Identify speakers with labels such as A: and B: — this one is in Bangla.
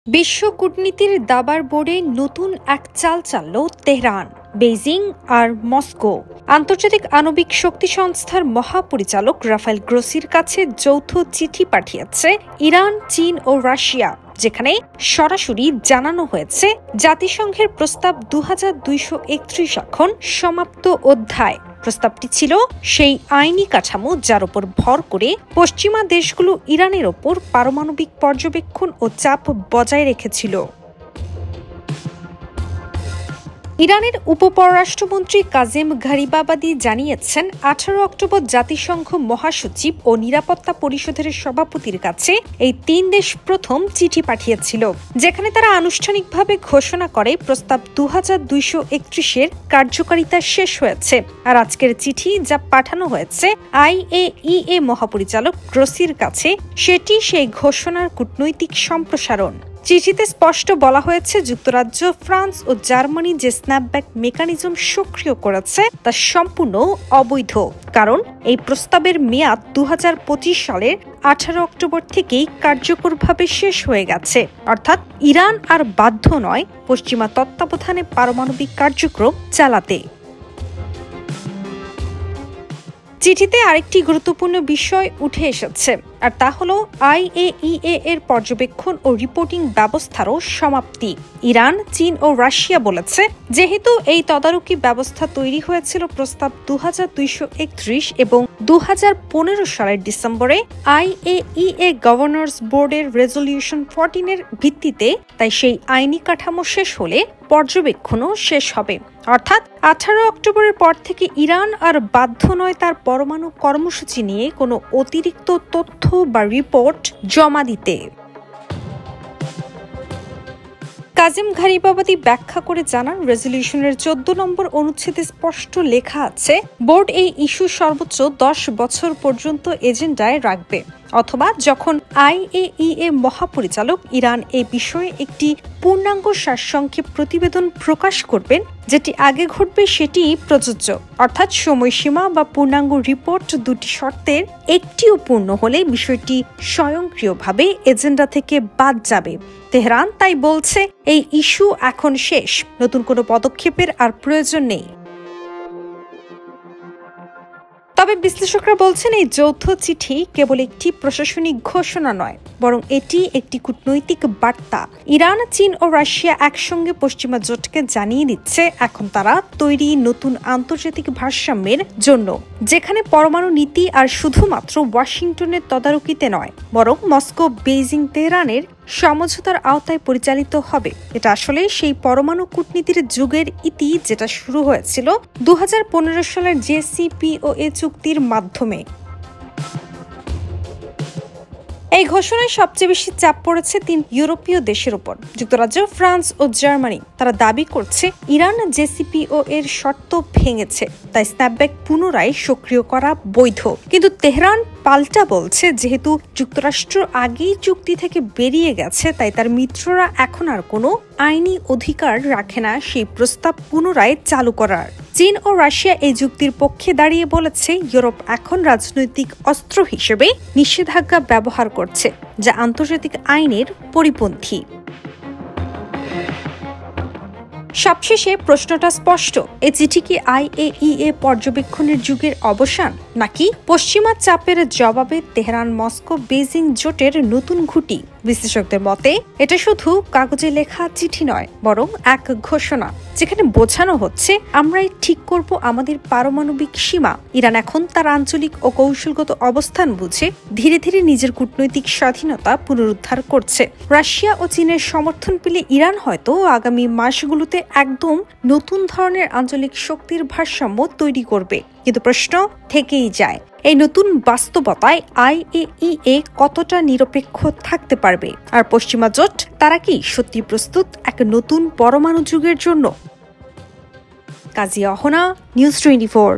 A: বিশ্ব কূটনীতির দাবার বোর্ডে নতুন এক চাল চালল তেহরান, বেইজিং আর মস্কো। আন্তর্জাতিক আণবিক শক্তি সংস্থার মহাপরিচালক রাফায়েল গ্রোসির কাছে যৌথ চিঠি পাঠিয়েছে ইরান, চীন ও রাশিয়া, যেখানে সরাসরি জানানো হয়েছে জাতিসংঘের প্রস্তাব 2231 এখন সমাপ্ত অধ্যায়। প্রস্তাবটি ছিল সেই আইনি কাঠামো যার উপর ভর করে পশ্চিমা দেশগুলো ইরানের ওপর পারমাণবিক পর্যবেক্ষণ ও চাপ বজায় রেখেছিল। ইরানের উপপররাষ্ট্রমন্ত্রী কাজেম ঘারিবাবাদি জানিয়েছেন, 18 অক্টোবর জাতিসংঘ মহাসচিব ও নিরাপত্তা পরিষদের সভাপতির কাছে এই 3 দেশ প্রথম চিঠি পাঠিয়েছিল, যেখানে তারা আনুষ্ঠানিকভাবে ঘোষণা করে প্রস্তাব 2231-এর কার্যকারিতা শেষ হয়েছে। আর আজকের চিঠি যা পাঠানো হয়েছে IAEA মহাপরিচালক গ্রোসির কাছে, সেটি সেই ঘোষণার কূটনৈতিক সম্প্রসারণ। চিঠিতে স্পষ্ট বলা হয়েছে, যুক্তরাজ্য, ফ্রান্স ও জার্মানি যে স্ন্যাপব্যাক মেকানিজম সক্রিয় করেছে তা সম্পূর্ণ অবৈধ, কারণ এই প্রস্তাবের মেয়াদ 2025 সালের 18 অক্টোবর থেকেই কার্যকরভাবে শেষ হয়ে গেছে। অর্থাৎ ইরান আর বাধ্য নয় পশ্চিমা তত্ত্বাবধানে পারমাণবিক কার্যক্রম চালাতে। চিঠিতে আরেকটি গুরুত্বপূর্ণ বিষয় উঠে এসেছে, আর তা হলো IAEA এর পর্যবেক্ষণ ও রিপোর্টিং ব্যবস্থারও সমাপ্তি। ইরান, চীন ও রাশিয়া বলেছে, যেহেতু এই তদারকি ব্যবস্থা তৈরি হয়েছিল প্রস্তাব 2231 এবং 2015 সালের ডিসেম্বরে IAEA গভর্নর্স বোর্ডের রেজলিউশন 14 এর ভিত্তিতে, তাই সেই আইনি কাঠামো শেষ হলে পর্যবেক্ষণও শেষ হবে। অর্থাৎ 18 অক্টোবরের পর থেকে ইরান আর বাধ্য নয় তার পরমাণু কর্মসূচি নিয়ে কোনো অতিরিক্ত তথ্য বা রিপোর্ট জমা দিতে। কাজেম ঘারিবাবাদি ব্যাখ্যা করে জানান, রেজলিউশনের 14 নম্বর অনুচ্ছেদে স্পষ্ট লেখা আছে, বোর্ড এই ইস্যু সর্বোচ্চ 10 বছর পর্যন্ত এজেন্ডায় রাখবে, অথবা যখন IAEA মহাপরিচালক ইরান এ বিষয়ে একটি পূর্ণাঙ্গ সারসংক্ষেপ প্রতিবেদন প্রকাশ করবেন, যেটি আগে ঘটবে সেটি প্রযোজ্য। অর্থাৎ সময়সীমা বা পূর্ণাঙ্গ রিপোর্ট দুটি শর্তের একটিও পূর্ণ হলে বিষয়টি স্বয়ংক্রিয়ভাবে এজেন্ডা থেকে বাদ যাবে। তেহরান তাই বলছে, এই ইস্যু এখন শেষ, নতুন কোনো পদক্ষেপের আর প্রয়োজন নেই। তবে বিশ্লেষকরা বলছেন, এই যৌথ চিঠি কেবল একটি প্রশাসনিক ঘোষণা নয়, বরং এটি একটি কূটনৈতিক বার্তা। ইরান, চীন ও রাশিয়া একসঙ্গে পশ্চিমা জোটকে জানিয়ে দিচ্ছে এখন তারা তৈরি নতুন আন্তর্জাতিক ভারসাম্যের জন্য, যেখানে পরমাণু নীতি আর শুধুমাত্র ওয়াশিংটনের তদারকিতে নয়, বরং মস্কো, বেইজিং, তেহরানের সমঝোতার আওতায় পরিচালিত হবে। এটা আসলে সেই পরমাণু কূটনীতির যুগের ইতি, যেটা শুরু হয়েছিল 2015 সালের JCPOA চুক্তির মাধ্যমে। এই ঘোষণায় সবচেয়ে বেশি চাপ পড়েছে 3 ইউরোপীয় দেশের উপর, যুক্তরাজ্য, ফ্রান্স ও জার্মানি। তারা দাবি করছে ইরান JCPOA এর শর্ত ভেঙেছে, তাই স্ন্যাপব্যাক পুনরায় সক্রিয় করা বৈধ। কিন্তু তেহরান পাল্টা বলছে, যেহেতু যুক্তরাষ্ট্র আগেই চুক্তি থেকে বেরিয়ে গেছে, তাই তার মিত্ররা এখন আর কোনো আইনি অধিকার রাখে না সেই প্রস্তাব পুনরায় চালু করার। চীন ও রাশিয়া এই যুক্তির পক্ষে দাঁড়িয়ে বলেছে, ইউরোপ এখন রাজনৈতিক অস্ত্র হিসেবে নিষেধাজ্ঞা ব্যবহার করছে, যা আন্তর্জাতিক আইনের পরিপন্থী। সবশেষে প্রশ্নটা স্পষ্ট, এই চিঠি কি IAEA পর্যবেক্ষণের যুগের অবসান, নাকি পশ্চিমা চাপের জবাবে তেহরান, মস্কো, বেইজিং জোটের নতুন ঘুঁটি? বিশ্লেষকদের মতে এটা শুধু কাগজে লেখা চিঠি নয়, বরং এক ঘোষণা, যেখানে বোঝানো হচ্ছে আমরাই ঠিক করব আমাদের পারমাণবিক সীমা। ইরান এখন তার আঞ্চলিক ও কৌশলগত অবস্থান বুঝে ধীরে ধীরে নিজের কূটনৈতিক স্বাধীনতা পুনরুদ্ধার করছে। রাশিয়া ও চীনের সমর্থন পেলে ইরান হয়তো আগামী মাসগুলোতে একদম নতুন ধরনের আঞ্চলিক শক্তির ভারসাম্য তৈরি করবে। কিন্তু প্রশ্ন থেকেই যায়, এই নতুন বাস্তবতায় IAEA কতটা নিরপেক্ষ থাকতে পারবে? আর পশ্চিমা জোট তারা কি সত্যি প্রস্তুত এক নতুন পরমাণু যুগের জন্য? কাজী অহনা, নিউজ 24।